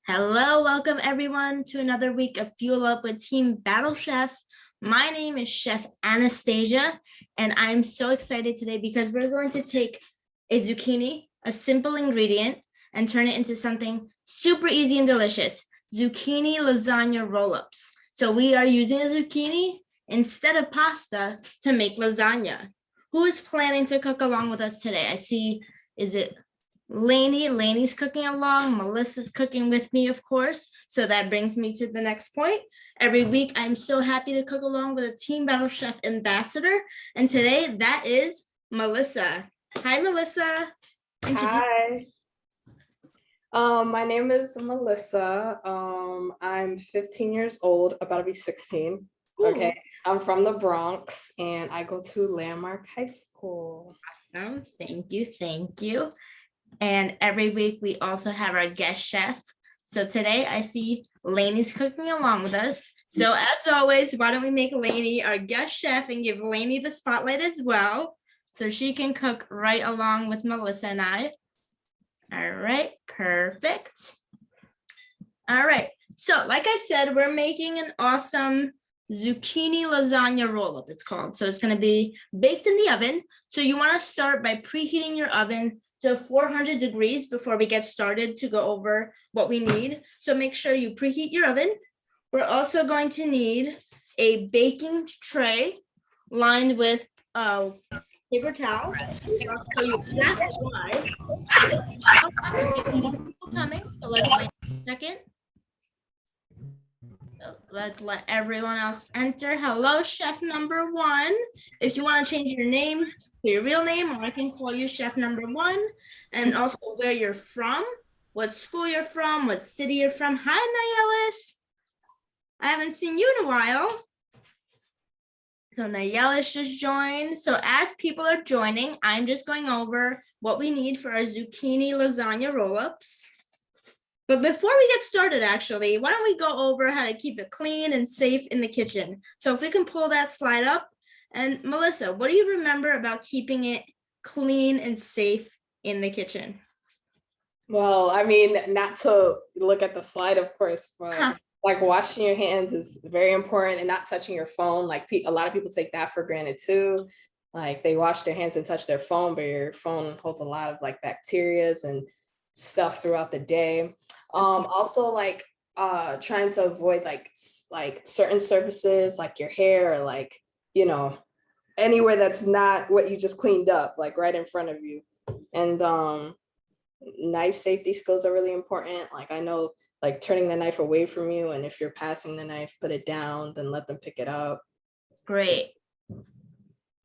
Hello, welcome everyone to another week of Fuel Up with Team Battle Chef. My name is Chef Anastasia, and I'm so excited today because we're going to take a zucchini, a simple ingredient, and turn it into something super easy and delicious, zucchini lasagna roll-ups. So we are using a zucchini instead of pasta to make lasagna. Who is planning to cook along with us today? I see, is it Lainey's cooking along. Melissa's cooking with me, of course. So that brings me to the next point. Every week, I'm so happy to cook along with a Team Battle Chef ambassador. And today, that is Melissa. Hi, Melissa. Hi. My name is Melissa. I'm 15 years old, about to be 16. Ooh. Okay. I'm from the Bronx and I go to Landmark High School. Awesome. Thank you. Thank you. And every week we also have our guest chef. So today I see Lainey's cooking along with us. So as always, why don't we make Lainey our guest chef and give Lainey the spotlight as well, so she can cook right along with Melissa and I. All right, perfect. All right, so like I said, we're making an awesome zucchini lasagna roll-up, it's called. So it's gonna be baked in the oven. So you wanna start by preheating your oven to 400 degrees before we get started to go over what we need. So make sure you preheat your oven. We're also going to need a baking tray lined with paper towel. So you coming, so let's wait a second. So let's let everyone else enter. Hello, chef number one. If you want to change your name to your real name, or I can call you chef number one, and also where you're from, what school you're from, what city you're from. Hi, Nayelis. I haven't seen you in a while. So Nayelis just joined. So as people are joining, I'm just going over what we need for our zucchini lasagna roll-ups. But before we get started, actually, why don't we go over how to keep it clean and safe in the kitchen? So if we can pull that slide up. And Melissa, what do you remember about keeping it clean and safe in the kitchen? Well, I mean, not to look at the slide, of course, but like washing your hands is very important, and not touching your phone. Like a lot of people take that for granted too. Like they wash their hands and touch their phone, but your phone holds a lot of like bacteria and stuff throughout the day. Also like trying to avoid like certain surfaces like your hair, or like, you know, anywhere that's not what you just cleaned up, like right in front of you. And knife safety skills are really important. Like I know, like turning the knife away from you, and if you're passing the knife, put it down, then let them pick it up. Great.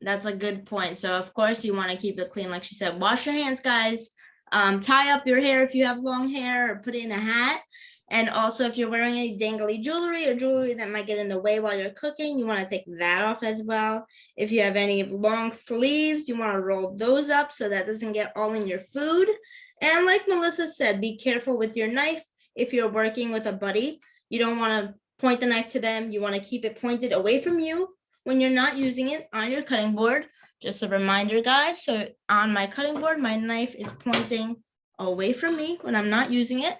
That's a good point. So of course you want to keep it clean. Like she said, wash your hands, guys. Tie up your hair if you have long hair, or put it in a hat. And also if you're wearing any dangly jewelry or jewelry that might get in the way while you're cooking, you want to take that off as well. If you have any long sleeves, you want to roll those up so that doesn't get all in your food. And like Melissa said, be careful with your knife. If you're working with a buddy, you don't want to point the knife to them. You want to keep it pointed away from you when you're not using it on your cutting board. Just a reminder, guys. So on my cutting board, my knife is pointing away from me when I'm not using it,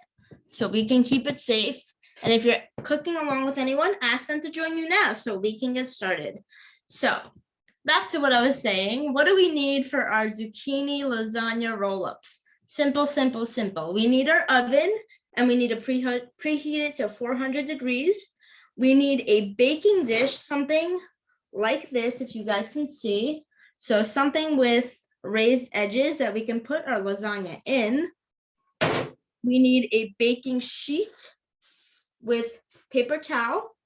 so we can keep it safe. And if you're cooking along with anyone, ask them to join you now so we can get started. So back to what I was saying. What do we need for our zucchini lasagna roll-ups? Simple, simple, simple. We need our oven, and we need to preheat it to 400 degrees. We need a baking dish, something like this, if you guys can see. So something with raised edges that we can put our lasagna in. We need a baking sheet with paper towel.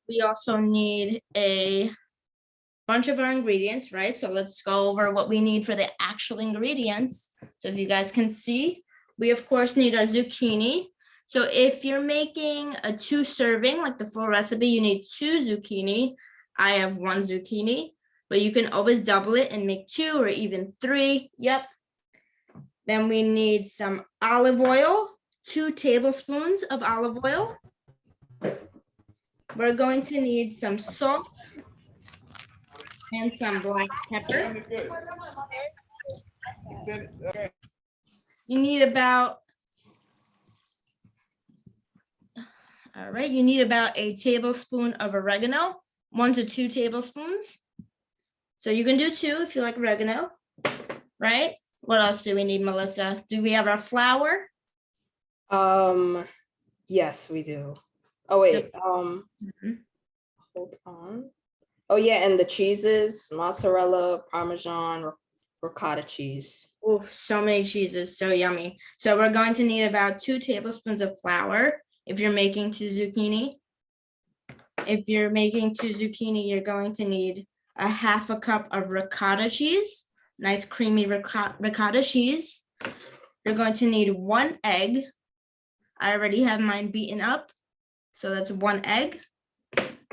We also need a bunch of our ingredients, right? So let's go over what we need for the actual ingredients. So if you guys can see, we of course need our zucchini. So if you're making a 2 serving, like the full recipe, you need 2 zucchini. I have 1 zucchini, but you can always double it and make 2 or even 3. Yep. Then we need some olive oil, 2 tablespoons of olive oil. We're going to need some salt, And some black pepper. You need about, all right, you need about a tablespoon of oregano, 1 to 2 tablespoons. So you can do 2 if you like oregano, right? What else do we need, Melissa? Do we have our flour? Yes, we do. Oh, wait, Mhm. hold on. Oh, yeah, and the cheeses, mozzarella, Parmesan, ricotta cheese. Oh, so many cheeses, so yummy. So we're going to need about 2 tablespoons of flour if you're making 2 zucchini. If you're making 2 zucchini, you're going to need a 1/2 cup of ricotta cheese, nice creamy ricotta cheese. You're going to need 1 egg. I already have mine beaten up, so that's 1 egg.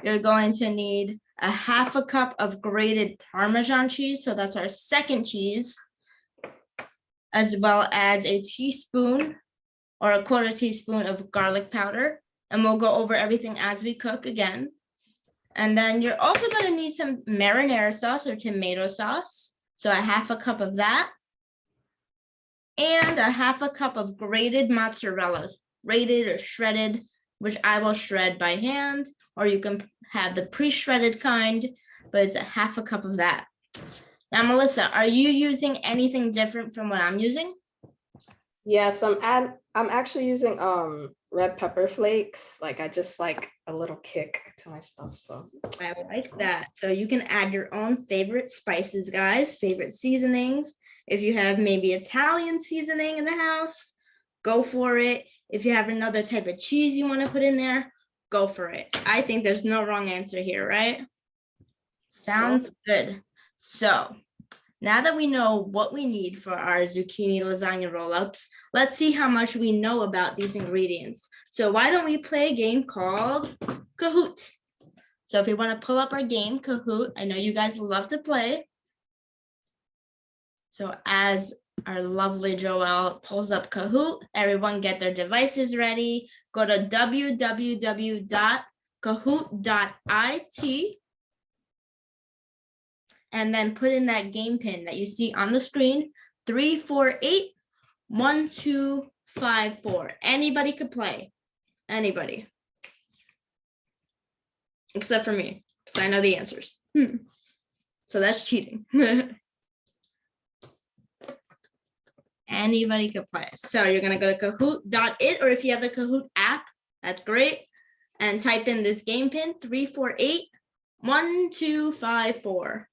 You're going to need a 1/2 cup of grated Parmesan cheese, so that's our second cheese, as well as a teaspoon or a 1/4 teaspoon of garlic powder. And we'll go over everything as we cook again. And then you're also going to need some marinara sauce or tomato sauce. So a 1/2 cup of that. And a 1/2 cup of grated mozzarella, grated or shredded, which I will shred by hand, or you can have the pre-shredded kind, but it's a 1/2 cup of that. Now, Melissa, are you using anything different from what I'm using? Yes, I'm actually using red pepper flakes. Like I just like a little kick to my stuff. So I like that. So you can add your own favorite spices, guys, favorite seasonings. If you have maybe Italian seasoning in the house, go for it. If you have another type of cheese you want to put in there, go for it. I think there's no wrong answer here, right? Sounds good. So now that we know what we need for our zucchini lasagna roll-ups, let's see how much we know about these ingredients. So why don't we play a game called Kahoot? So if we want to pull up our game, Kahoot, I know you guys love to play. So as our lovely Joelle pulls up Kahoot, everyone get their devices ready. Go to www.kahoot.it. And then put in that game pin that you see on the screen, 348-1254. Anybody could play, anybody. Except for me, because I know the answers. So that's cheating. Anybody could play. So you're gonna go to kahoot.it, or if you have the Kahoot app, that's great. And type in this game pin, 348-1254.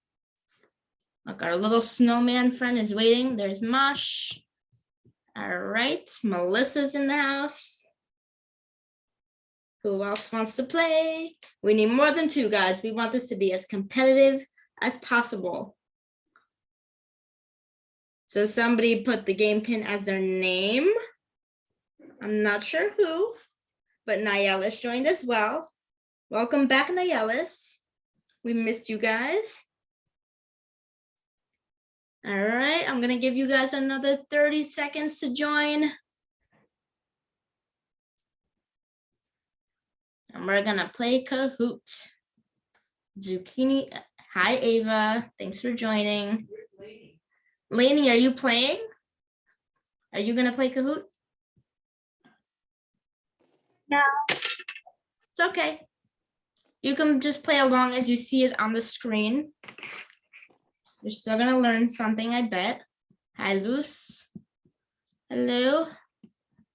Look, our little snowman friend is waiting. There's Mosh. All right, Melissa's in the house. Who else wants to play? We need more than 2, guys. We want this to be as competitive as possible. So somebody put the game pin as their name. I'm not sure who, but Nayelis joined as well. Welcome back, Nayelis. We missed you guys. All right, I'm gonna give you guys another 30 seconds to join. And we're gonna play Kahoot. Zucchini, hi Ava, thanks for joining. Lainey, are you playing? Are you gonna play Kahoot? No. It's okay. You can just play along as you see it on the screen. You're still gonna learn something, I bet. Hi, Luce. Hello.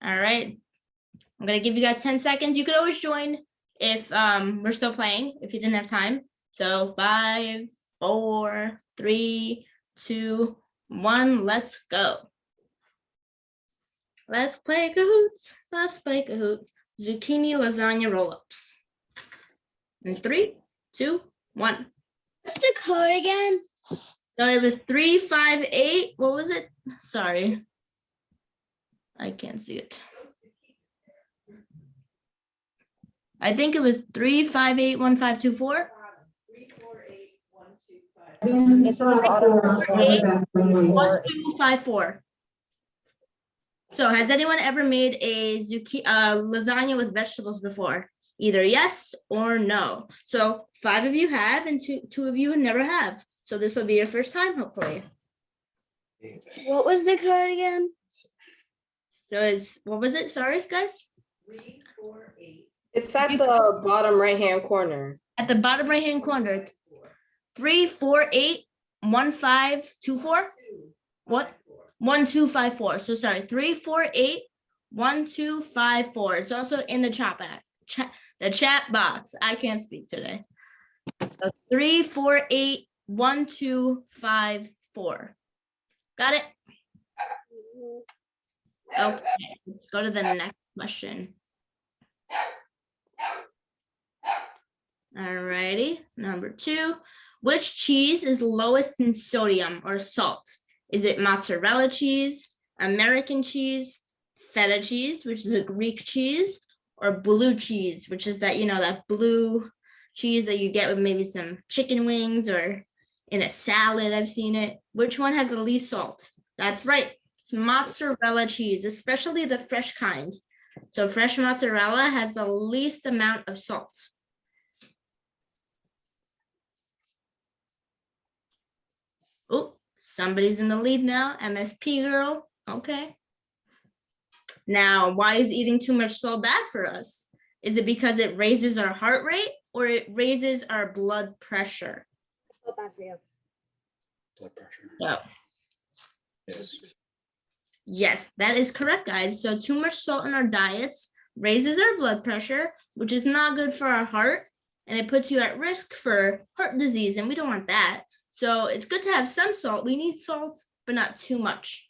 All right. I'm gonna give you guys 10 seconds. You could always join if we're still playing, if you didn't have time. So 5, 4, 3, 2, 1, let's go. Let's play Kahoot. Let's play Kahoot. Zucchini lasagna roll-ups. In 3, 2, 1. What's the code again? So it was 358. What was it? Sorry. I can't see it. I think it was 3581524. 1254. So has anyone ever made a lasagna with vegetables before? Either yes or no. So 5 of you have, and two of you never have. So this will be your first time, hopefully. What was the code again? So it's, what was it? Sorry, guys. 348. It's at the bottom right-hand corner. At the bottom right-hand corner, 3481524. What? 1254. So sorry, 3481254. It's also in the the chat box. I can't speak today. So 3481254. Got it? Okay, let's go to the next question. Alrighty, number 2. Which cheese is lowest in sodium or salt? Is it mozzarella cheese, American cheese, feta cheese, which is a Greek cheese, or blue cheese, which is that, that blue cheese that you get with maybe some chicken wings or in a salad? I've seen it. Which one has the least salt? That's right. It's mozzarella cheese, especially the fresh kind. So fresh mozzarella has the least amount of salt. Oh, somebody's in the lead now. MSP girl. Okay. Now, why is eating too much salt bad for us? Is it because it raises our heart rate or it raises our blood pressure? Bad for you. Blood pressure. So, Yes. yes, that is correct, guys. So too much salt in our diets raises our blood pressure, which is not good for our heart, and it puts you at risk for heart disease, and we don't want that. So it's good to have some salt. We need salt, but not too much.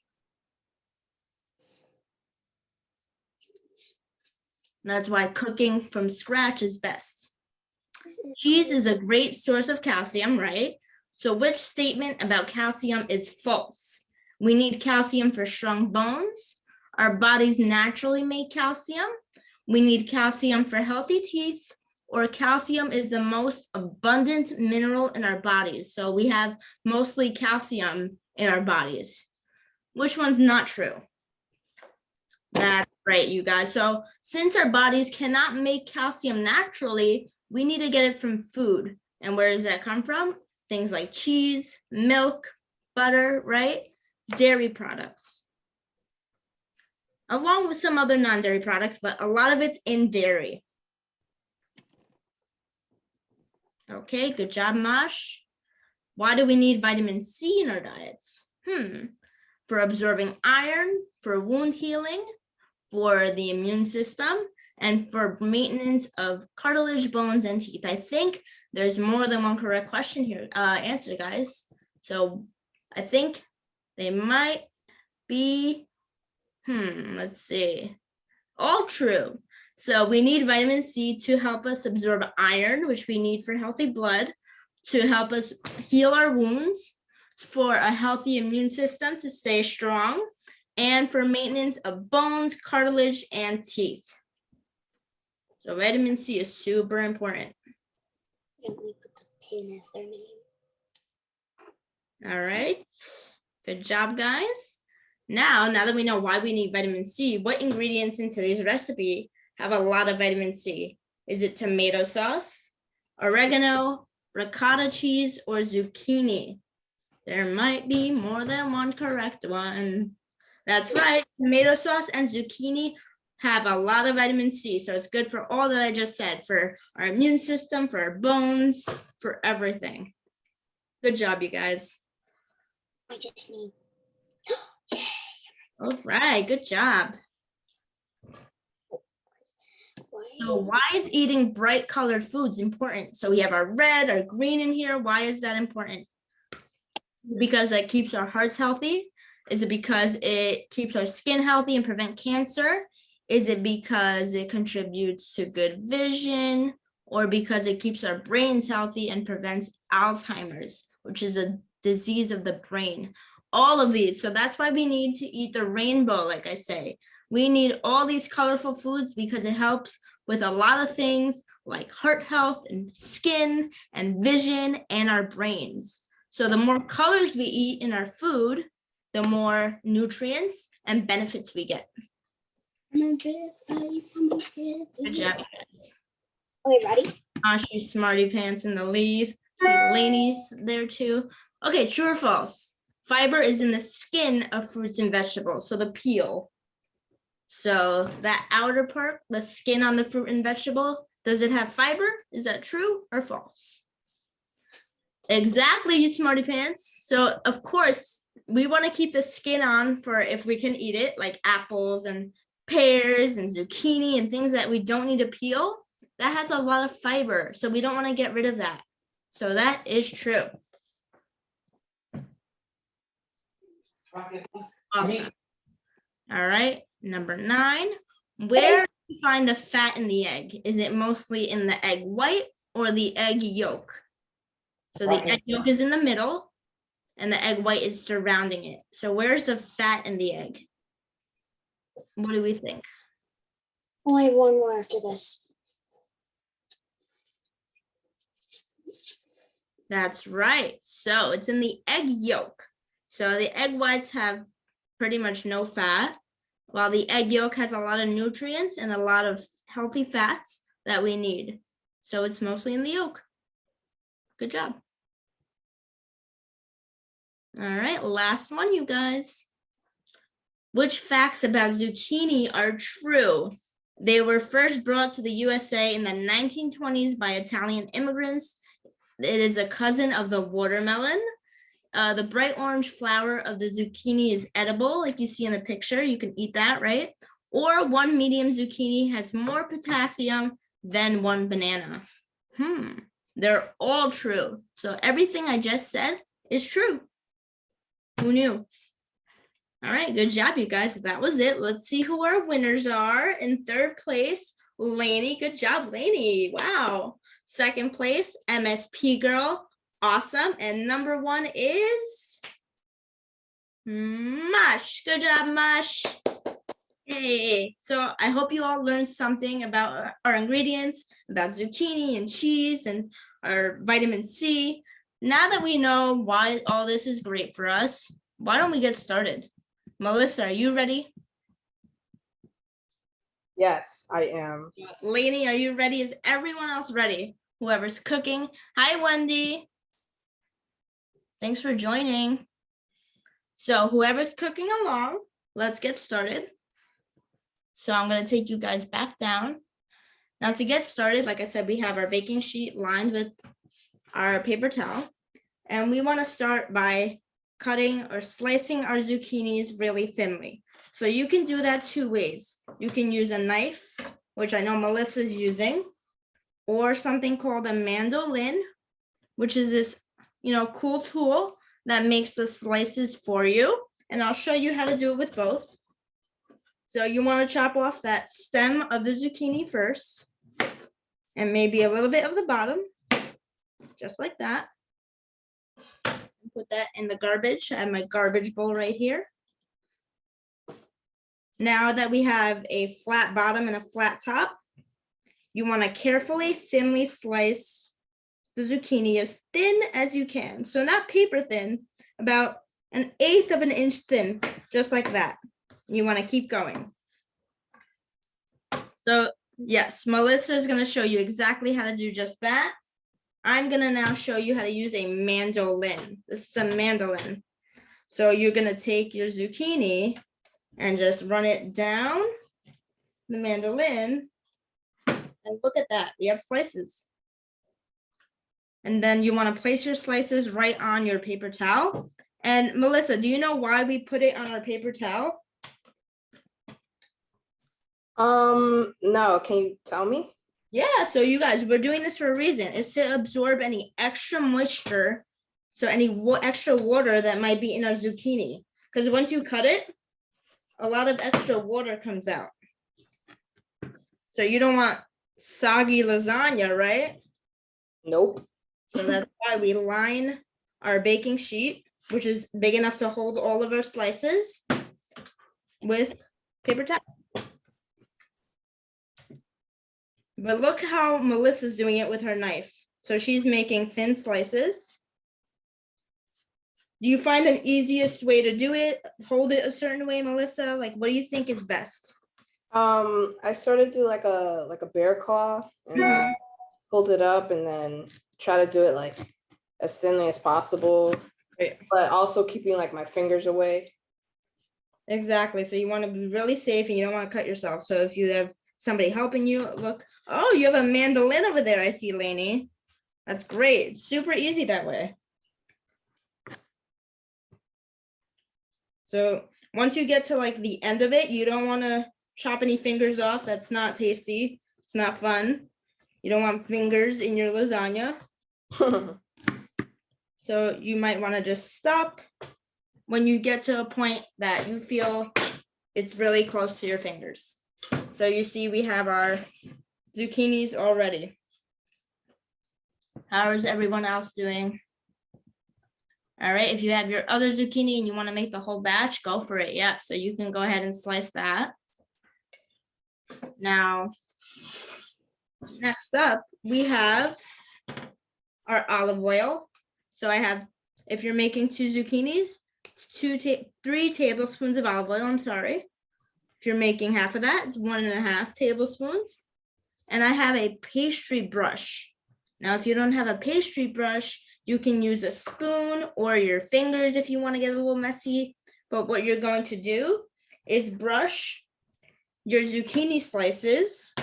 That's why cooking from scratch is best. Cheese is a great source of calcium, right? So which statement about calcium is false? We need calcium for strong bones. Our bodies naturally make calcium. We need calcium for healthy teeth, or calcium is the most abundant mineral in our bodies. So we have mostly calcium in our bodies. Which one's not true? That's right, you guys. So since our bodies cannot make calcium naturally, we need to get it from food. And where does that come from? Things like cheese, milk, butter, right? Dairy products. Along with some other non-dairy products, but a lot of it's in dairy. Okay, good job, Mosh. Why do we need vitamin C in our diets? For absorbing iron, for wound healing, for the immune system, and for maintenance of cartilage, bones, and teeth. I think there's more than one correct question here, answer, guys. So I think they might be, let's see, all true. So we need vitamin C to help us absorb iron, which we need for healthy blood, to help us heal our wounds, for a healthy immune system to stay strong, and for maintenance of bones, cartilage, and teeth. So vitamin C is super important. And we put the pin as their name. All right, good job, guys. Now that we know why we need vitamin C, what ingredients in today's recipe have a lot of vitamin C? Is it tomato sauce, oregano, ricotta cheese, or zucchini? There might be more than one correct one. That's right, tomato sauce and zucchini have a lot of vitamin C, so it's good for all that I just said, for our immune system, for our bones, for everything. Good job, you guys. I just need. All right, good job. So why is eating bright colored foods important? So we have our red, our green in here. Why is that important? Because that keeps our hearts healthy? Is it because it keeps our skin healthy and prevent cancer? Is it because it contributes to good vision? Or because it keeps our brains healthy and prevents Alzheimer's, which is a disease of the brain? All of these. So that's why we need to eat the rainbow, like I say. We need all these colorful foods because it helps with a lot of things like heart health and skin and vision and our brains. So the more colors we eat in our food, the more nutrients and benefits we get. Good job. Okay, ready? Ashley Smarty Pants in the lead. See Lainey's there too. Okay, true or false? Fiber is in the skin of fruits and vegetables, so the peel. So that outer part, the skin on the fruit and vegetable, does it have fiber? Is that true or false? Exactly, you smarty pants. So of course, we want to keep the skin on for if we can eat it, like apples and pears and zucchini and things that we don't need to peel. That has a lot of fiber, so we don't want to get rid of that. So that is true. Awesome. All right, number 9. Where do you find the fat in the egg? Is it mostly in the egg white or the egg yolk? So the egg yolk is in the middle and the egg white is surrounding it. So where's the fat in the egg? What do we think? Only one more after this. That's right. So it's in the egg yolk. So the egg whites have pretty much no fat, while the egg yolk has a lot of nutrients and a lot of healthy fats that we need. So it's mostly in the yolk. Good job. All right, last one, you guys. Which facts about zucchini are true? They were first brought to the USA in the 1920s by Italian immigrants. It is a cousin of the watermelon. The bright orange flower of the zucchini is edible, like you see in the picture. You can eat that, right? Or one medium zucchini has more potassium than one banana. They're all true. So everything I just said is true. Who knew? All right, good job, you guys. That was it. Let's see who our winners are. In 3rd place, Lainey. Good job, Lainey. Wow. 2nd place, MSP Girl. Awesome. And number 1 is Mush. Good job, Mush. Hey. So I hope you all learned something about our ingredients, about zucchini and cheese and our vitamin C. Now that we know why all this is great for us, why don't we get started? Melissa, are you ready? Yes, I am. Lainey, are you ready? Is everyone else ready? Whoever's cooking. Hi, Wendy. Thanks for joining. So whoever's cooking along, let's get started. So I'm going to take you guys back down. Now to get started, like I said, we have our baking sheet lined with our paper towel. And we want to start by cutting or slicing our zucchinis really thinly. So you can do that 2 ways. You can use a knife, which I know Melissa's using, or something called a mandolin, which is this, cool tool that makes the slices for you. And I'll show you how to do it with both. So you want to chop off that stem of the zucchini first, and maybe a little bit of the bottom, just like that. Put that in the garbage. I have my garbage bowl right here. Now that we have a flat bottom and a flat top, you want to carefully, thinly slice the zucchini as thin as you can. So not paper thin, about 1/8 of an inch thin, just like that. You want to keep going. So yes, Melissa is going to show you exactly how to do just that. I'm going to now show you how to use a mandolin. This is a mandolin. So you're going to take your zucchini and just run it down the mandolin. And look at that, we have slices. And then you want to place your slices right on your paper towel. And Melissa, do you know why we put it on our paper towel? No, can you tell me? Yeah, so you guys, we're doing this for a reason. It's to absorb any extra moisture, so any extra water that might be in our zucchini. Because once you cut it, a lot of extra water comes out. So you don't want soggy lasagna, right? Nope. So that's why we line our baking sheet, which is big enough to hold all of our slices, with paper towel. But look how Melissa's doing it with her knife. So she's making thin slices. Do you find an easiest way to do it? Hold it a certain way, Melissa? Like, what do you think is best? I sort of do like a bear claw and hold it up and then try to do it like as thinly as possible, Right. but also keeping like my fingers away. Exactly. So you want to be really safe and you don't want to cut yourself. So if you have somebody helping you, look, oh, you have a mandolin over there. I see, Lainey. That's great. It's super easy that way. So once you get to like the end of it, you don't want to chop any fingers off. That's not tasty. It's not fun. You don't want fingers in your lasagna. So you might want to just stop when you get to a point that you feel it's really close to your fingers. So you see we have our zucchinis already. How is everyone else doing? All right, if you have your other zucchini and you want to make the whole batch, go for it. Yeah, so you can go ahead and slice that. Now, next up, we have our olive oil. So I have, if you're making 2 zucchinis, 3 tablespoons of olive oil, I'm sorry. If you're making half of that, it's 1.5 tablespoons. And I have a pastry brush. Now, if you don't have a pastry brush, you can use a spoon or your fingers if you want to get a little messy. But what you're going to do is brush your zucchini slices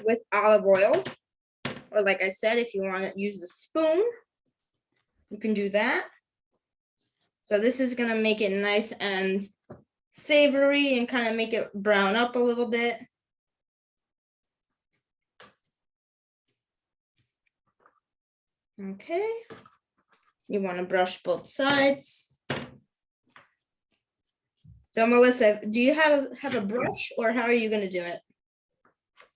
with olive oil. Or like I said, if you want to use a spoon, you can do that. So this is going to make it nice and savory and kind of make it brown up a little bit. Okay. You want to brush both sides. So Melissa, do you have a brush or how are you going to do it?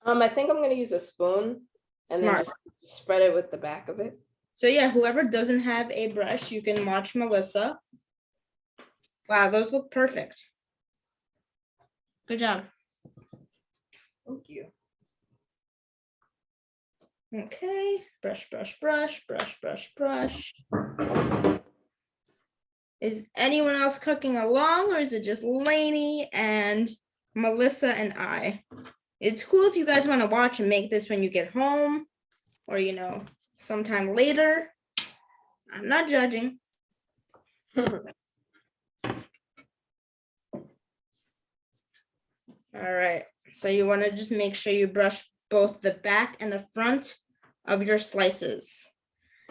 I think I'm gonna use a spoon and Smart. then just spread it with the back of it. So yeah, whoever doesn't have a brush, you can watch Melissa. Wow, those look perfect. Good job. Thank you. Okay, brush, brush, brush, brush, brush, brush. Is anyone else cooking along or is it just Lainey and Melissa and I? It's cool if you guys want to watch and make this when you get home or, you know, sometime later. I'm not judging. All right, so you want to just make sure you brush both the back and the front of your slices.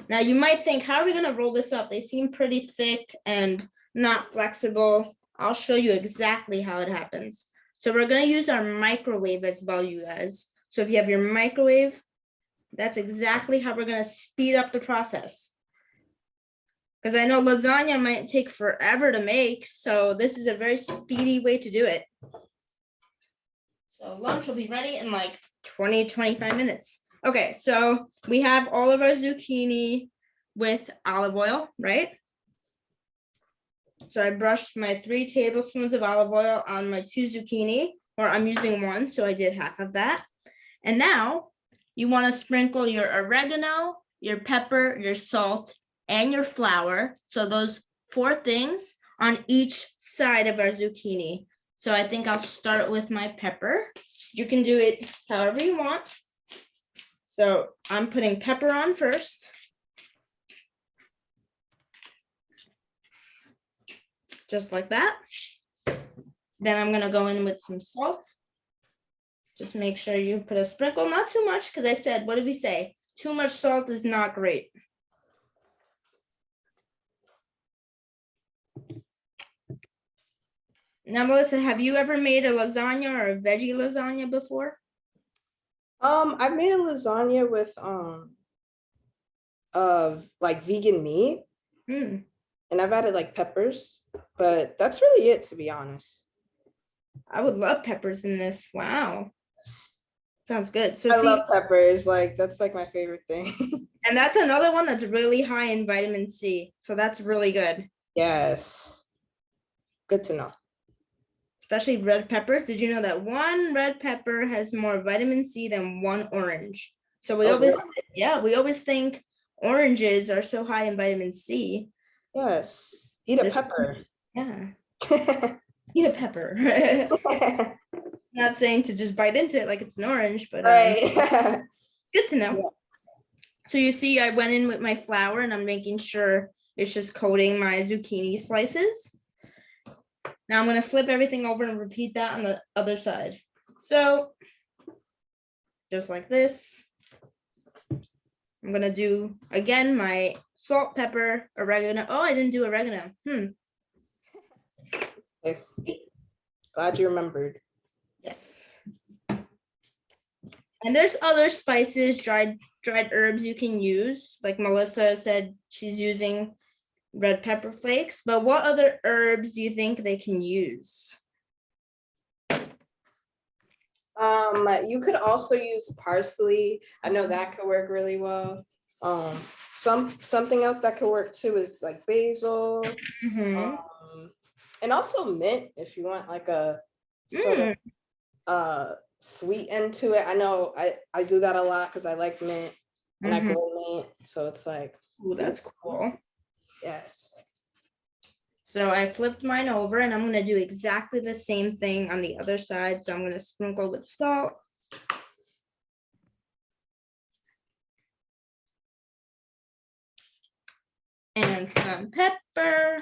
Now you might think, how are we going to roll this up? They seem pretty thick and not flexible. I'll show you exactly how it happens. So we're going to use our microwave as well, you guys. So if you have your microwave, that's exactly how we're going to speed up the process. Because I know lasagna might take forever to make, so this is a very speedy way to do it. So lunch will be ready in like 20-25 minutes. Okay, so we have all of our zucchini with olive oil, right? So I brushed my 3 tablespoons of olive oil on my 2 zucchini, or I'm using 1, so I did half of that. And now you want to sprinkle your oregano, your pepper, your salt, and your flour. So those 4 things on each side of our zucchini. So I think I'll start with my pepper. You can do it however you want. So I'm putting pepper on first. Just like that. Then I'm gonna go in with some salt. Just make sure you put a sprinkle, not too much, because I said, what did we say? Too much salt is not great. Now, Melissa, have you ever made a lasagna or a veggie lasagna before? I've made a lasagna with like vegan meat, Mm, and I've added like peppers, but that's really it, to be honest. I would love peppers in this. Wow. Sounds good. So I see, love peppers, like that's like my favorite thing. and that's another one that's really high in vitamin C. So that's really good. Yes. Good to know. Especially red peppers. Did you know that 1 red pepper has more vitamin C than 1 orange? So we Oh, always, really? yeah, we always think oranges are so high in vitamin C. Yes. Eat a There's- pepper. Yeah, eat a pepper. Not saying to just bite into it like it's an orange, but Right. it's good to know. So you see, I went in with my flour and I'm making sure it's just coating my zucchini slices. Now I'm gonna flip everything over and repeat that on the other side. So just like this. I'm gonna do, again, my salt, pepper, oregano. Oh, I didn't do oregano. Okay. Glad you remembered. Yes. And there's other spices, dried herbs you can use. Like Melissa said, she's using red pepper flakes. But what other herbs do you think they can use? You could also use parsley. I know that could work really well. Something else that could work too is like basil. Mhm. And also mint if you want like a sort of sweet end to it. I know I do that a lot because I like mint and I grow mint. So it's like, Oh, that's cool. yes. So I flipped mine over and I'm going to do exactly the same thing on the other side. So I'm going to sprinkle with salt. And some pepper.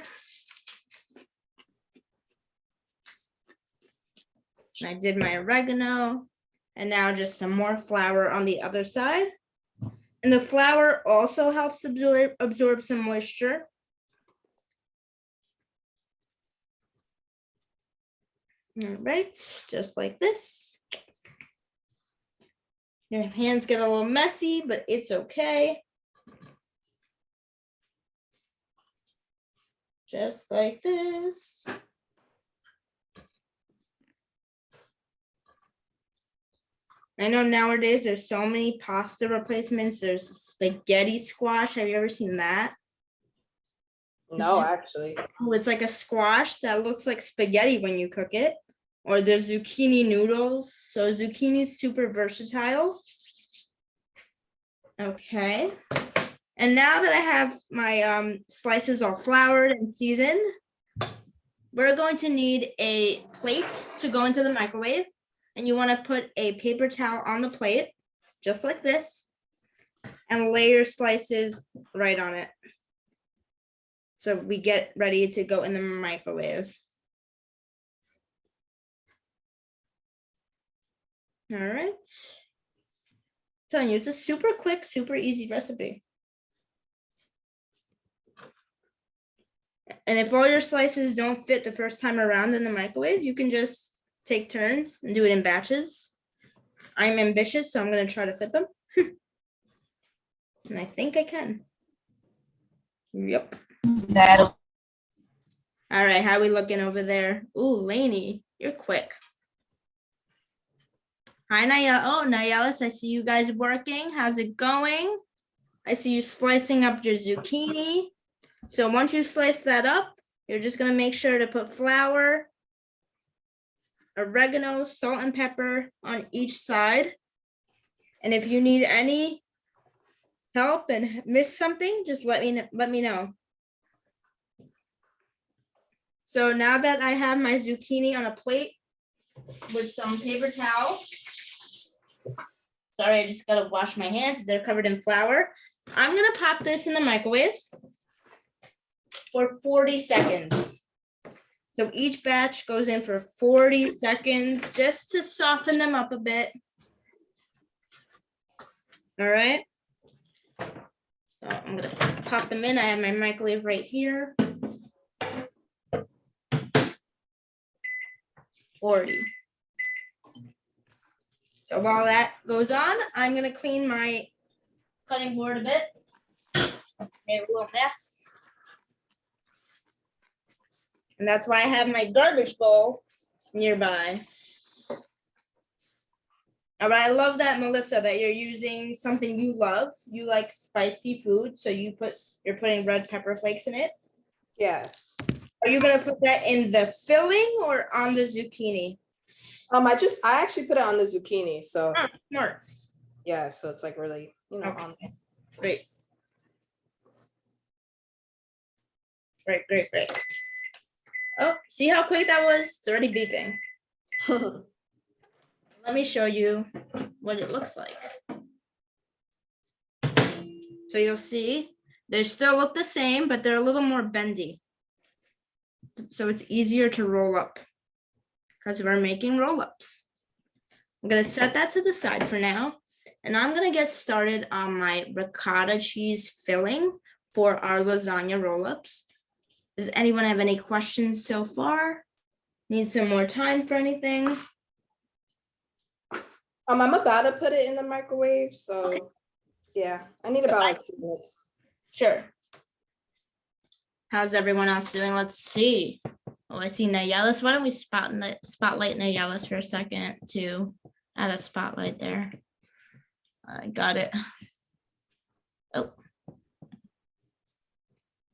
And I did my oregano. And now just some more flour on the other side. And the flour also helps absorb some moisture. All right, just like this. Your hands get a little messy, but it's okay. Just like this. I know nowadays there's so many pasta replacements. There's spaghetti squash. Have you ever seen that? No, actually. Oh, it's like a squash that looks like spaghetti when you cook it. Or there's zucchini noodles. So zucchini is super versatile. Okay. And now that I have my slices all floured and seasoned, we're going to need a plate to go into the microwave. And you want to put a paper towel on the plate, just like this, and lay your slices right on it. So we get ready to go in the microwave. All right. Telling you, it's a super quick, super easy recipe. And if all your slices don't fit the first time around in the microwave, you can just take turns and do it in batches. I'm ambitious, so I'm going to try to fit them. And I think I can. Yep. All right, how are we looking over there? Ooh, Lainey, you're quick. Hi, Nayel. Oh, Nayelis, I see you guys working. How's it going? I see you slicing up your zucchini. So once you slice that up, you're just going to make sure to put flour, oregano, salt, and pepper on each side. And if you need any help and miss something, just let me know. So now that I have my zucchini on a plate with some paper towel, sorry, I just gotta wash my hands. They're covered in flour. I'm gonna pop this in the microwave for 40 seconds. So each batch goes in for 40 seconds just to soften them up a bit. All right. So I'm gonna pop them in. I have my microwave right here. 40. So while that goes on, I'm gonna clean my cutting board a bit. Made a little mess. And that's why I have my garbage bowl nearby. All right, I love that, Melissa, that you're using something you love. You like spicy food, so you're putting red pepper flakes in it. Yes. Are you gonna put that in the filling or on the zucchini? I actually put it on the zucchini. So Smart. yeah, so it's like really, Okay. on there. Great. Great. Oh, see how quick that was? It's already beeping. Let me show you what it looks like. So you'll see they still look the same, but they're a little more bendy. So it's easier to roll up because we're making roll-ups. I'm gonna set that to the side for now. And I'm gonna get started on my ricotta cheese filling for our lasagna roll-ups. Does anyone have any questions so far? Need some more time for anything? I'm about to put it in the microwave, so Okay. yeah, I need about like 2 minutes. Sure. How's everyone else doing? Let's see. Oh, I see Nayelis. Why don't we spotlight Nayelis for a second to add a spotlight there. I got it. Oh.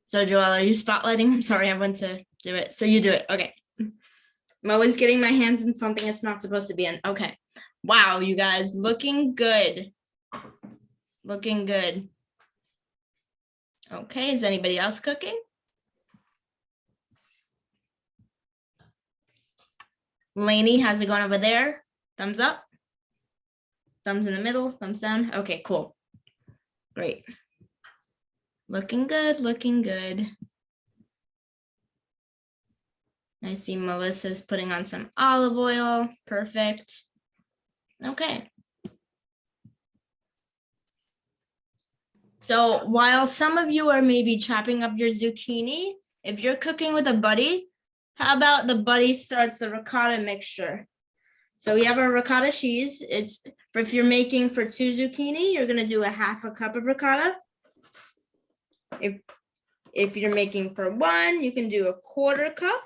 So Joelle, are you spotlighting? I'm sorry, I went to do it. So you do it. Okay. I'm always getting my hands in something it's not supposed to be in. Okay. Wow, you guys, looking good. Looking good. Okay, is anybody else cooking? Lainey, how's it going over there? Thumbs up? Thumbs in the middle, thumbs down? Okay, cool. Great. Looking good, looking good. I see Melissa's putting on some olive oil. Perfect. Okay. So while some of you are maybe chopping up your zucchini, if you're cooking with a buddy, how about the buddy starts the ricotta mixture? So we have our ricotta cheese. It's for if you're making for 2 zucchini, you're gonna do a half a cup of ricotta. If you're making for 1, you can do a 1/4 cup.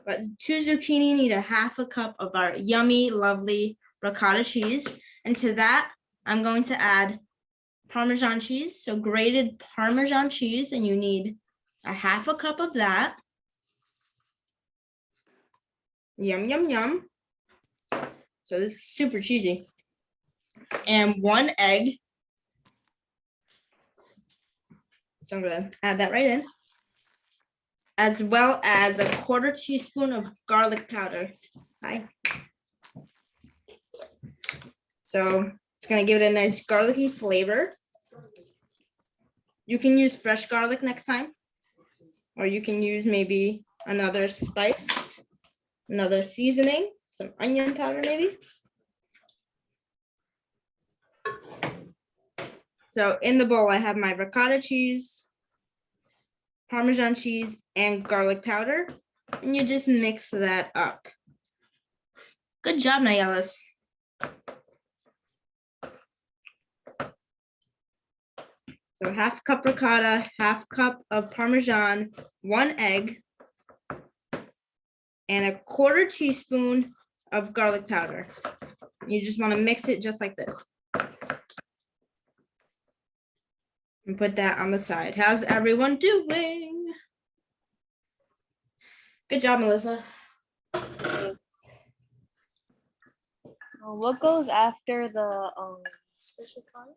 But 2 zucchini need a half a cup of our yummy, lovely ricotta cheese. And to that, I'm going to add Parmesan cheese. So grated Parmesan cheese, and you need a half a cup of that. Yum, yum, yum. So this is super cheesy. And 1 egg. So I'm gonna add that right in. As well as a 1/4 teaspoon of garlic powder. Hi. So it's gonna give it a nice garlicky flavor. You can use fresh garlic next time, or you can use maybe another spice, another seasoning, some onion powder maybe. So in the bowl, I have my ricotta cheese, Parmesan cheese, and garlic powder, and you just mix that up. Good job, Nayelis. So half cup ricotta, half cup of Parmesan, 1 egg, and a 1/4 teaspoon of garlic powder. You just want to mix it just like this. And put that on the side. How's everyone doing? Good job, Melissa. What goes after the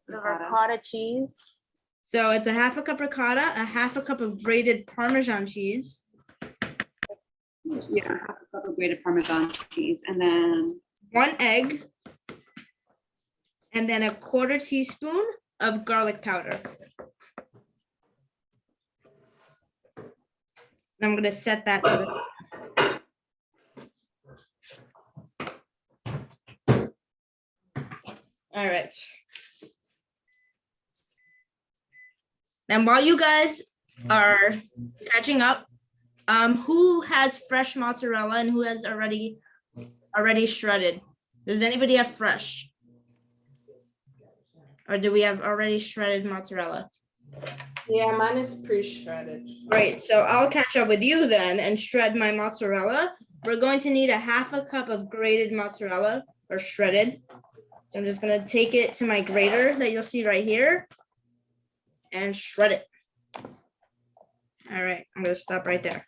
ricotta cheese? So it's a half a cup ricotta, a half a cup of grated Parmesan cheese, Yeah, half a cup of grated Parmesan cheese, and then 1 egg, and then a 1/4 teaspoon of garlic powder. And I'm gonna set that to the all right. And while you guys are catching up, who has fresh mozzarella and who has already shredded? Does anybody have fresh? Or do we have already shredded mozzarella? Yeah, mine is pre-shredded. Great, so I'll catch up with you then and shred my mozzarella. We're going to need a half a cup of grated mozzarella or shredded. So I'm just gonna take it to my grater that you'll see right here and shred it. All right, I'm gonna stop right there.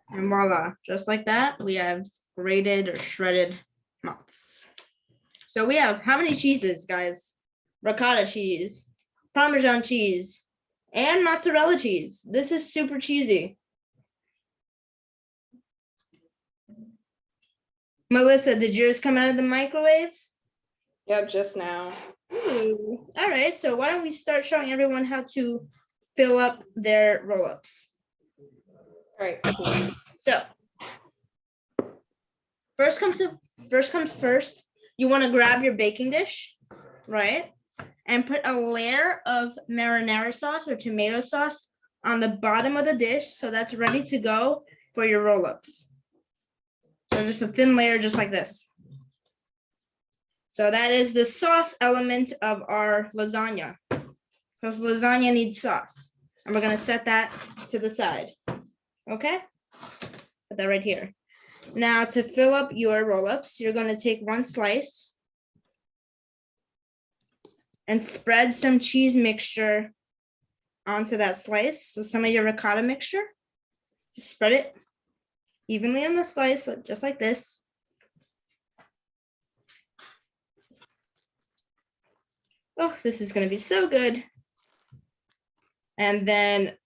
And voila, just like that, we have grated or shredded mozz. So we have how many cheeses, guys? Ricotta cheese, Parmesan cheese, and mozzarella cheese. This is super cheesy. Melissa, did yours come out of the microwave? Yep, just now. Ooh, all right, so why don't we start showing everyone how to fill up their roll-ups? All right, cool. So first comes first, you want to grab your baking dish, right? And put a layer of marinara sauce or tomato sauce on the bottom of the dish, so that's ready to go for your roll-ups. So just a thin layer just like this. So that is the sauce element of our lasagna, because lasagna needs sauce. And we're gonna set that to the side, okay? Put that right here. Now to fill up your roll-ups, you're gonna take one slice and spread some cheese mixture onto that slice. So some of your ricotta mixture, just spread it evenly on the slice, just like this. Oh, this is gonna be so good. And then,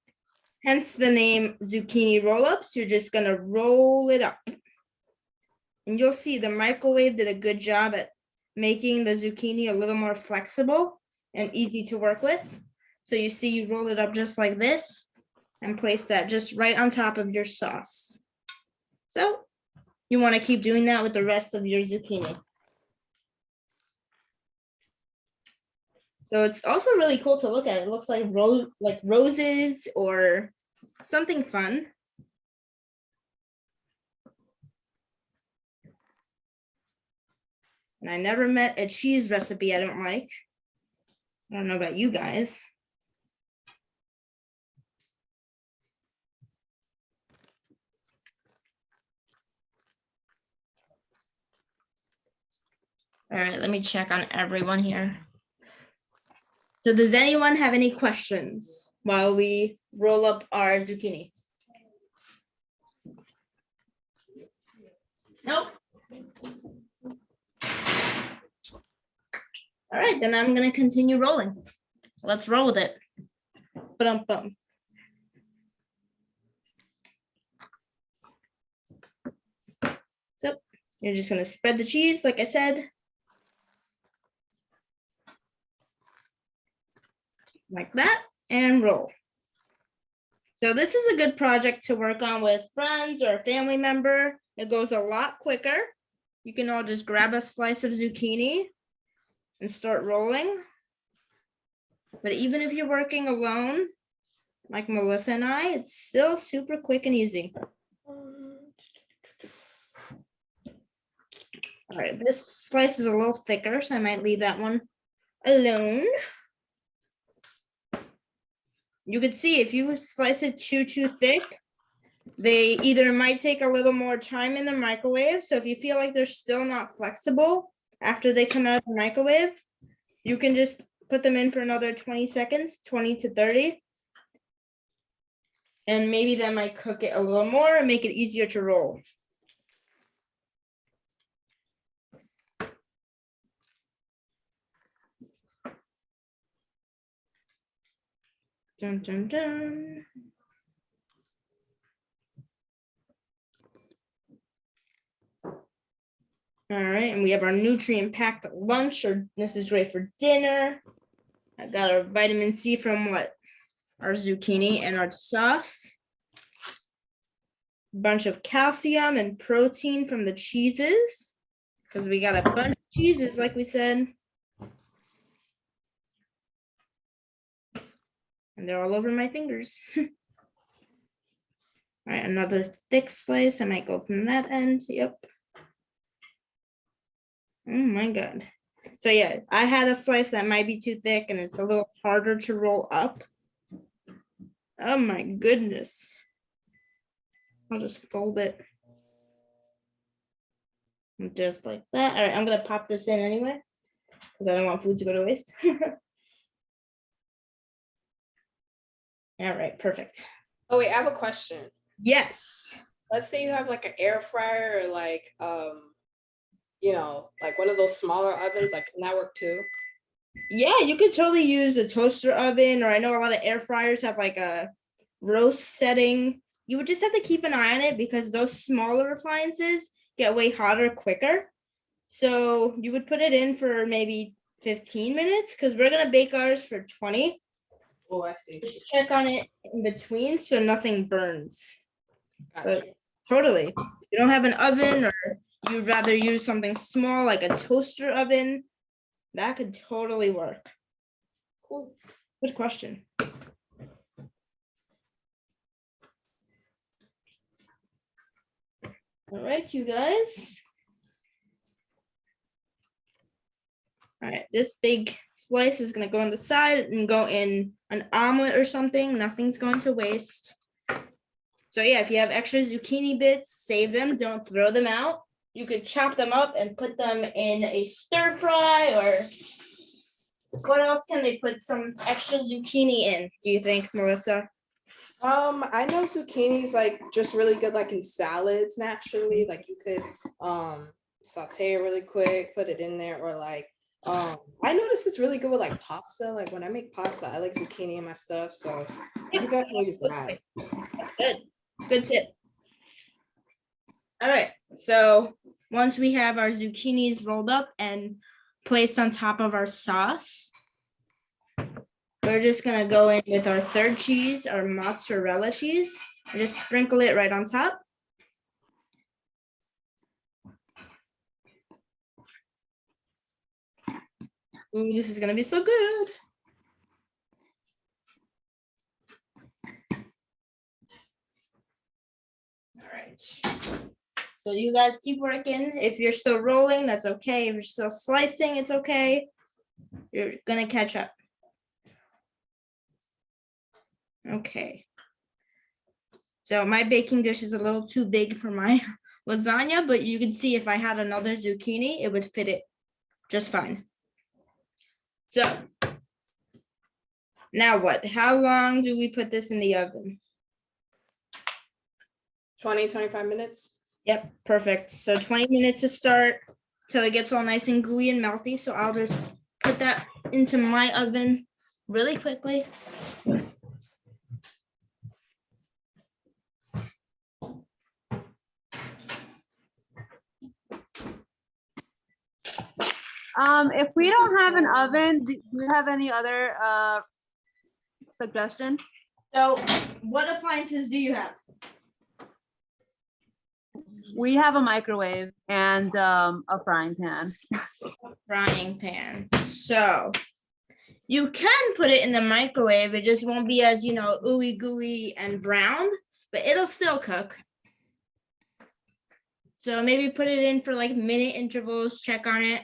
hence the name zucchini roll-ups, you're just gonna roll it up. And you'll see the microwave did a good job at making the zucchini a little more flexible and easy to work with. So you see, you roll it up just like this and place that just right on top of your sauce. So you want to keep doing that with the rest of your zucchini. So it's also really cool to look at. It looks like roses or something fun. And I never met a cheese recipe I don't like. I don't know about you guys. All right, let me check on everyone here. So does anyone have any questions while we roll up our zucchini? Nope. All right, then I'm gonna continue rolling. Let's roll with it. Ba-dum-bum. So you're just gonna spread the cheese, like I said. Like that, and roll. So this is a good project to work on with friends or a family member. It goes a lot quicker. You can all just grab a slice of zucchini and start rolling. But even if you're working alone, like Melissa and I, it's still super quick and easy. All right, this slice is a little thicker, so I might leave that one alone. You could see if you slice it too thick, they either might take a little more time in the microwave. So if you feel like they're still not flexible after they come out of the microwave, you can just put them in for another 20 seconds, 20 to 30. And maybe that might cook it a little more and make it easier to roll. Dun, dun, dun. All right, and we have our nutrient-packed lunch, or this is great for dinner. I got our vitamin C from what? Our zucchini and our sauce. Bunch of calcium and protein from the cheeses, because we got a bunch of cheeses, like we said. And they're all over my fingers. All right, another thick slice. I might go from that end. Yep. Oh my God. So yeah, I had a slice that might be too thick and it's a little harder to roll up. Oh my goodness. I'll just fold it. Just like that. All right, I'm gonna pop this in anyway, because I don't want food to go to waste. All right, perfect. Oh wait, I have a question. Yes. Let's say you have like an air fryer or like you know, like one of those smaller ovens, like can that work too? Yeah, you could totally use a toaster oven, or I know a lot of air fryers have like a roast setting. You would just have to keep an eye on it, because those smaller appliances get way hotter quicker. So you would put it in for maybe 15 minutes because we're gonna bake ours for 20. Oh, I see. Check on it in between so nothing burns. Gotcha. But totally, if you don't have an oven or you'd rather use something small like a toaster oven, that could totally work. Cool. Good question. All right, you guys. All right, this big slice is gonna go on the side and go in an omelet or something. Nothing's going to waste. So yeah, if you have extra zucchini bits, save them, don't throw them out. You could chop them up and put them in a stir fry, or what else can they put some extra zucchini in, do you think, Melissa? I know zucchini's like just really good like in salads naturally. Like you could saute it really quick, put it in there, or like I noticed it's really good with like pasta. Like when I make pasta, I like zucchini in my stuff. So you can definitely use that. Good tip. All right, so once we have our zucchinis rolled up and placed on top of our sauce, we're just gonna go in with our third cheese, our mozzarella cheese, and just sprinkle it right on top. Ooh, this is gonna be so good. All right. So you guys keep working. If you're still rolling, that's okay. If you're still slicing, it's okay. You're gonna catch up. Okay. So my baking dish is a little too big for my lasagna, but you can see if I had another zucchini, it would fit it just fine. So now what? How long do we put this in the oven? 20-25 minutes. Yep, perfect. So 20 minutes to start till it gets all nice and gooey and melty. So I'll just put that into my oven really quickly. If we don't have an oven, do you have any other suggestion? So what appliances do you have? We have a microwave and a frying pan. Frying pan. So you can put it in the microwave. It just won't be as, ooey gooey and brown, but it'll still cook. So maybe put it in for like minute intervals, check on it.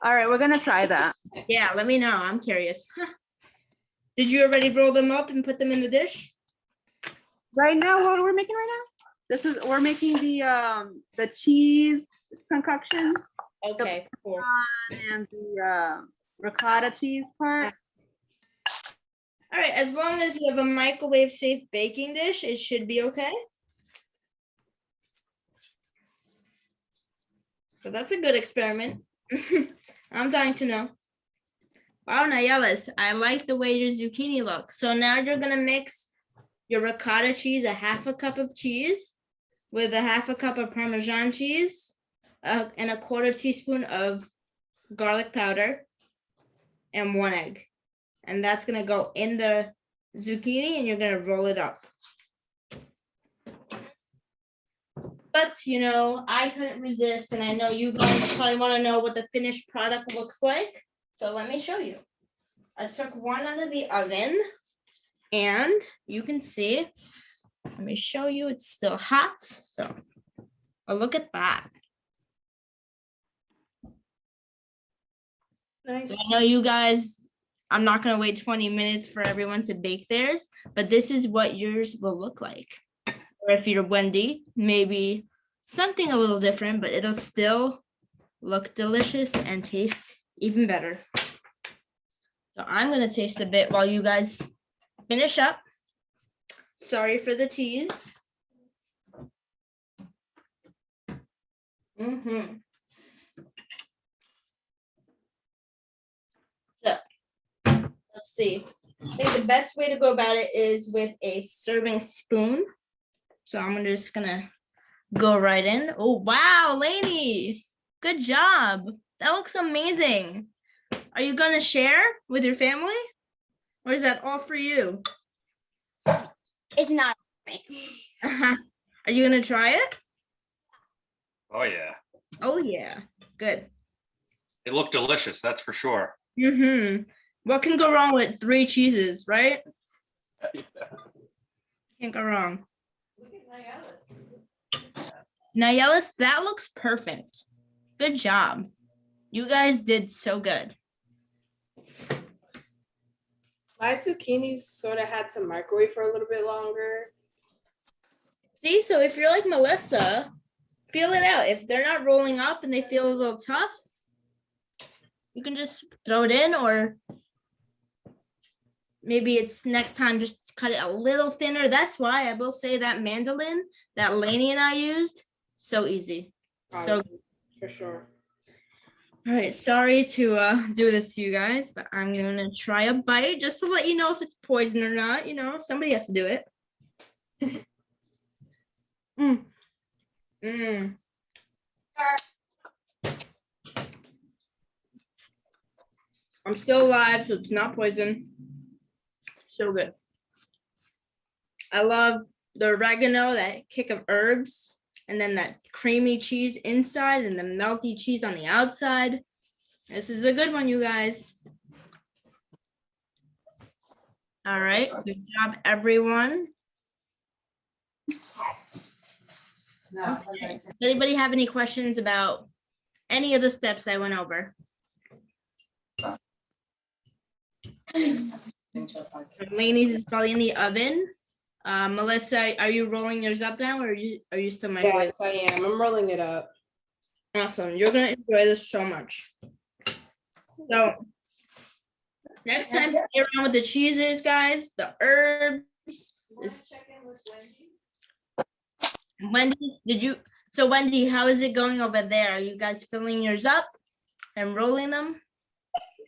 All right, we're gonna try that. Yeah, let me know. I'm curious. Did you already roll them up and put them in the dish? Right now, what we're making right now? We're making the cheese concoction. Okay, cool. And the ricotta cheese part. All right, as long as you have a microwave safe baking dish, it should be okay. So that's a good experiment. I'm dying to know. Wow, Nayelis, I like the way your zucchini looks. So now you're gonna mix your ricotta cheese, a half a cup of cheese with a half a cup of Parmesan cheese and a quarter teaspoon of garlic powder and 1 egg. And that's gonna go in the zucchini and you're gonna roll it up. But I couldn't resist, and I know you guys probably want to know what the finished product looks like. So let me show you. I took one out of the oven and you can see, let me show you, it's still hot. So look at that. Nice. So I know you guys, I'm not going to wait 20 minutes for everyone to bake theirs, but this is what yours will look like. Or if you're Wendy, maybe something a little different, but it'll still look delicious and taste even better. So I'm going to taste a bit while you guys finish up. Sorry for the tease. So let's see. I think the best way to go about it is with a serving spoon. So I'm just gonna go right in. Oh, wow, Lainey, good job. That looks amazing. Are you gonna share with your family? Or is that all for you? It's not me. Are you gonna try it? Oh, yeah. Oh, yeah, good. It looked delicious, that's for sure. Mm-hmm. What can go wrong with 3 cheeses, right? Can't go wrong. Nayelis, that looks perfect. Good job. You guys did so good. My zucchinis sort of had to microwave for a little bit longer. See, so if you're like Melissa, feel it out. If they're not rolling up and they feel a little tough, you can just throw it in, or maybe it's next time just cut it a little thinner. That's why I will say that mandolin that Lainey and I used, so easy. So Probably, for sure. all right, sorry to do this to you guys, but I'm gonna try a bite just to let you know if it's poison or not. You know, somebody has to do it. Mm. Mm. I'm still alive, so it's not poison. So good. I love the oregano, that kick of herbs, and then that creamy cheese inside and the melty cheese on the outside. This is a good one, you guys. All right, good job, everyone. Does anybody have any questions about any of the steps I went over? Lainey's is probably in the oven. Melissa, are you rolling yours up now, or are you still microwaving? Yes, I am. I'm rolling it up. Awesome. You're gonna enjoy this so much. So next time, play around with the cheeses, guys, the herbs. Wendy, Wendy, how is it going over there? Are you guys filling yours up and rolling them?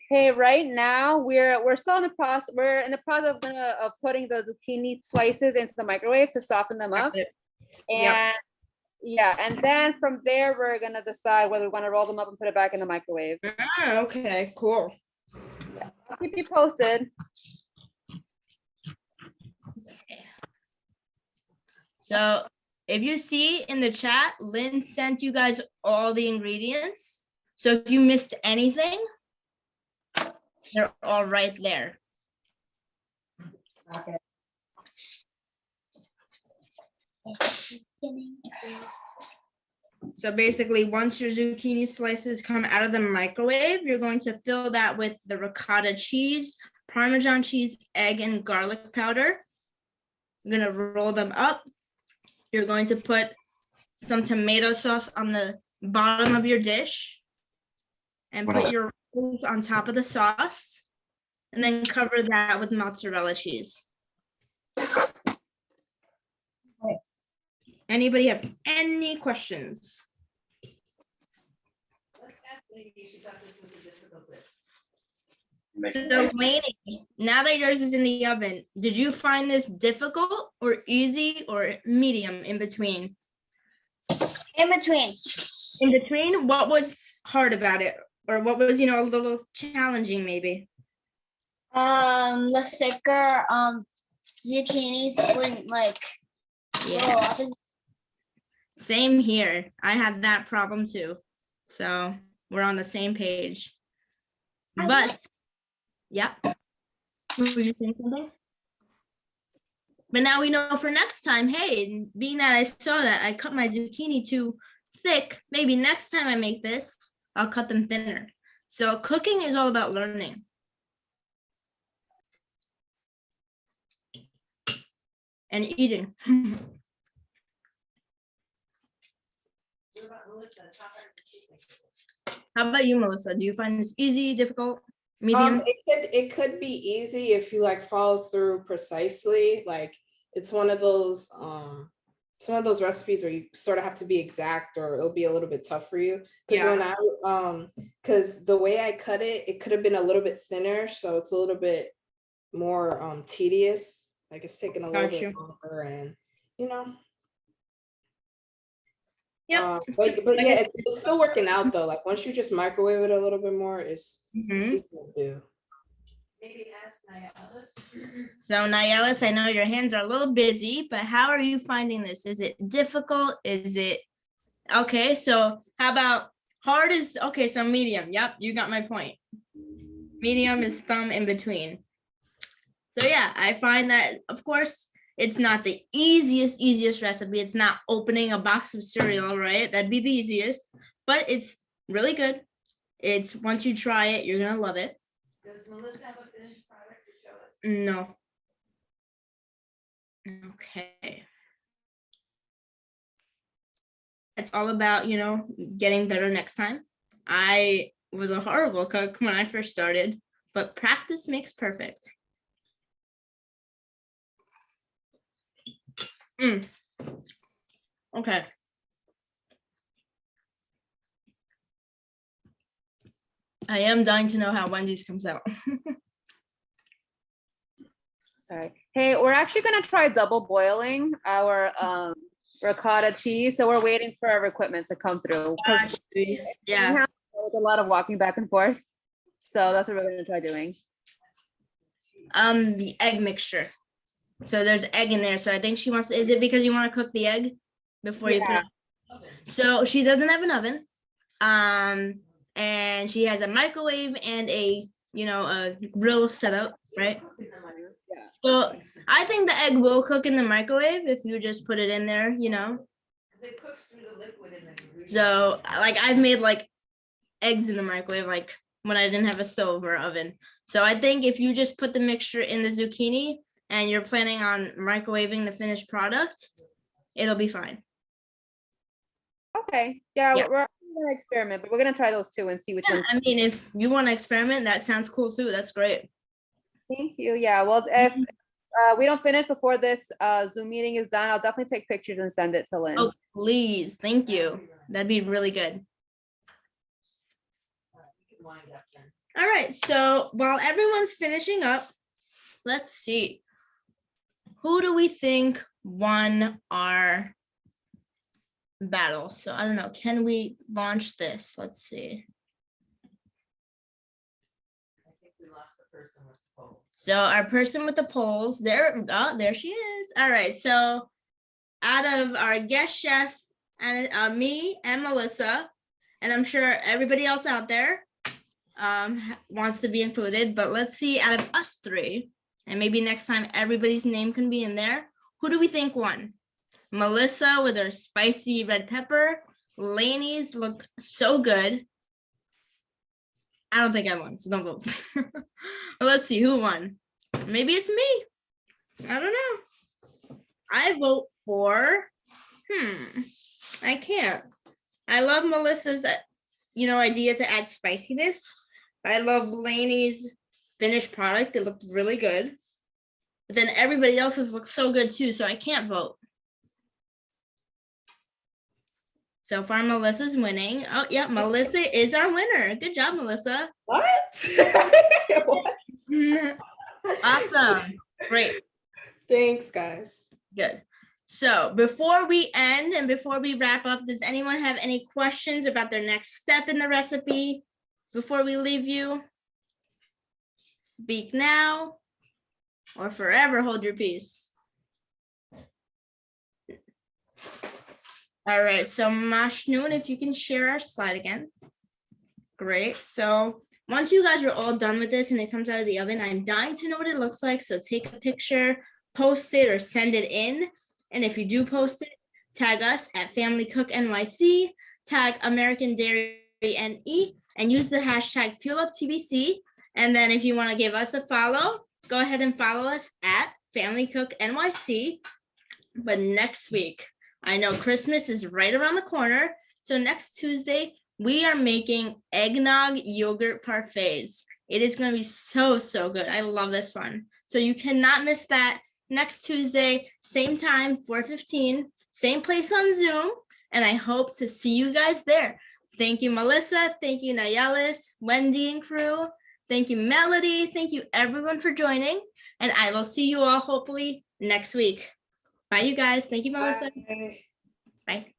Okay, right now we're still in the process. We're in the process of putting the zucchini slices into the microwave to soften them up. Yep. And yeah, and then from there we're gonna decide whether we want to roll them up and put it back in the microwave. Ah, okay, cool. I'll keep you posted. So if you see in the chat, Lynn sent you guys all the ingredients. So if you missed anything, they're all right there. Okay. So basically, once your zucchini slices come out of the microwave, you're going to fill that with the ricotta cheese, Parmesan cheese, egg, and garlic powder. You're going to roll them up. You're going to put some tomato sauce on the bottom of your dish and What put else? your rolls on top of the sauce, and then cover that with mozzarella cheese. Anybody have any questions? So Lainey, now that yours is in the oven, did you find this difficult or easy or medium in between? In between. In between, what was hard about it? Or what was, a little challenging maybe? The thicker zucchinis wouldn't like roll up as Same here. I had that problem too. So we're on the same page. But yeah. Were you saying something? But now we know for next time, hey, being that I saw that I cut my zucchini too thick, maybe next time I make this, I'll cut them thinner. So cooking is all about learning. And eating. How about you, Melissa? Do you find this easy, difficult, medium? It could be easy if you like follow through precisely. Like it's one of those some of those recipes where you sort of have to be exact, or it'll be a little bit tough for you. Because when I because the way I cut it, it could have been a little bit thinner, so it's a little bit more tedious. Like it's taking a little bit longer, and Yep. But Like I yeah, it's still working out though. Like once you just microwave it a little bit more, it's Mhm. easy to do. Maybe ask Nayala. So Nayeli, I know your hands are a little busy, but how are you finding this? Is it difficult? Is it okay? So how about hard is okay? So medium. Yep, you got my point. Medium is thumb in between. So yeah, I find that of course it's not the easiest recipe. It's not opening a box of cereal, right? That'd be the easiest, but it's really good. It's once you try it, you're gonna love it. Does Melissa have a finished product to show us? No. Okay. It's all about, getting better next time. I was a horrible cook when I first started, but practice makes perfect. Okay. I am dying to know how Wendy's comes out. Sorry. Hey, we're actually gonna try double boiling our ricotta cheese. So we're waiting for our equipment to come through. Because Yeah. with a lot of walking back and forth. So that's what we're gonna try doing. The egg mixture. So there's egg in there. So I think she wants, is it because you want to cook the egg before you put it? So she doesn't have an oven. And she has a microwave and a grill setup, right? Yeah. So I think the egg will cook in the microwave if you just put it in there, Because it cooks through the liquid in the ingredients. So like I've made like eggs in the microwave, like when I didn't have a stove or oven. So I think if you just put the mixture in the zucchini and you're planning on microwaving the finished product, it'll be fine. Okay. Yeah, Yeah. we're gonna experiment, but we're gonna try those two and see which one. I mean, if you want to experiment, that sounds cool too. That's great. Thank you. Yeah. Well, if we don't finish before this Zoom meeting is done, I'll definitely take pictures and send it to Lynn. Oh, please. Thank you. That'd be really good. You can wind up then. All right. So while everyone's finishing up, let's see. Who do we think won our battle? So I don't know. Can we launch this? Let's see. I think we lost the person with the pole. So our person with the polls, there she is. All right. So out of our guest chef and me and Melissa, and I'm sure everybody else out there wants to be included, but let's see out of us three, and maybe next time everybody's name can be in there. Who do we think won? Melissa with her spicy red pepper. Lainey's looked so good. I don't think I won, so don't vote. But let's see who won. Maybe it's me. I don't know. I vote for, I can't. I love Melissa's, idea to add spiciness. I love Lainey's finished product. It looked really good. But then everybody else's looks so good too, so I can't vote. So far, Melissa's winning. Oh, yeah, Melissa is our winner. Good job, Melissa. What? What? Awesome. Great. Thanks, guys. Good. So before we end and before we wrap up, does anyone have any questions about their next step in the recipe before we leave you? Speak now or forever hold your peace. All right, so Mashnoon, if you can share our slide again. Great. So once you guys are all done with this and it comes out of the oven, I'm dying to know what it looks like. So take a picture, post it or send it in. And if you do post it, tag us at Family Cook NYC, tag American Dairy NE, and use the hashtag FuelUpTBC. And then if you want to give us a follow, go ahead and follow us at Family Cook NYC. But next week, I know Christmas is right around the corner. So next Tuesday, we are making eggnog yogurt parfaits. It is going to be so, so good. I love this one. So you cannot miss that next Tuesday, same time, 4:15, same place on Zoom. And I hope to see you guys there. Thank you, Melissa. Thank you, Nayalis, Wendy and crew. Thank you, Melody. Thank you, everyone, for joining. And I will see you all hopefully next week. Bye, you guys. Thank you, Melissa. Bye. Bye.